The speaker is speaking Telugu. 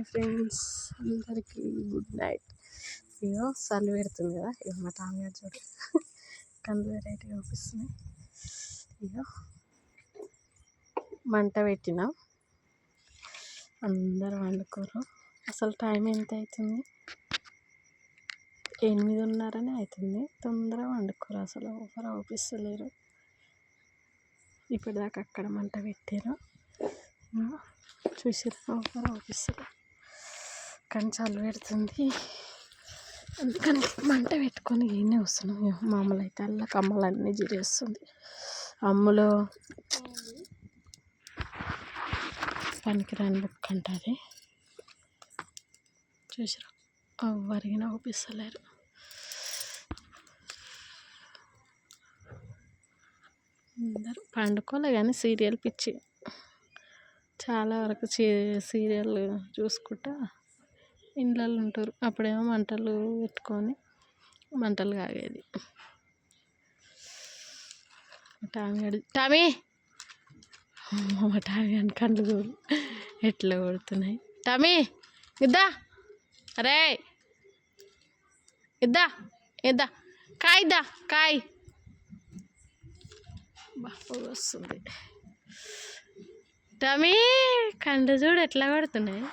హాయ్ ఫ్రెండ్స్, అందరికీ గుడ్ నైట్. ఇగో చలి పెడుతుంది కదా, ఇక మా టామిగారు చూడు కళ్ళు వెరైటీగా చూపిస్తున్నాయి. ఇగో మంట పెట్టినాం, అందరూ వండుకోరు. అసలు టైం ఎంత అవుతుంది? 8:30 అవుతుంది. తొందరగా వండుకోరు, అసలు ఎవరు అవుపిస్తలేరు. ఇప్పటిదాకా అక్కడ మంట పెట్టారు, చూసారు, ఎవరు అవుపిస్తారు. కానీ చలి పెడుతుంది, అందుకని మంట పెట్టుకొని ఈయనే వస్తున్నాం. మామూలు అయితే అల్ల కమ్మలన్నీ జిరేస్తుంది. అమ్ములో పనికిరాని బుక్ అంటుంది, చూసారు, ఎవరికైనా అవుపిస్తలేరు. అందరూ పండుకోలే కానీ సీరియల్ పిచ్చి, చాలా వరకు సీరియల్ చూసుకుంటా ఇండ్లలో ఉంటారు. అప్పుడేమో మంటలు పెట్టుకొని మంటలు కాగేది. టామీ మా టామీ అని కళ్ళు చూడు ఎట్లా కొడుతున్నాయి. టామీ ఇద్దా, అరే ఇద్దా ఇద్దా, కాయ ఇద్దా, కాయ బాగా వస్తుంది. టామీ కళ్ళు చూడు ఎట్లా కొడుతున్నాయి.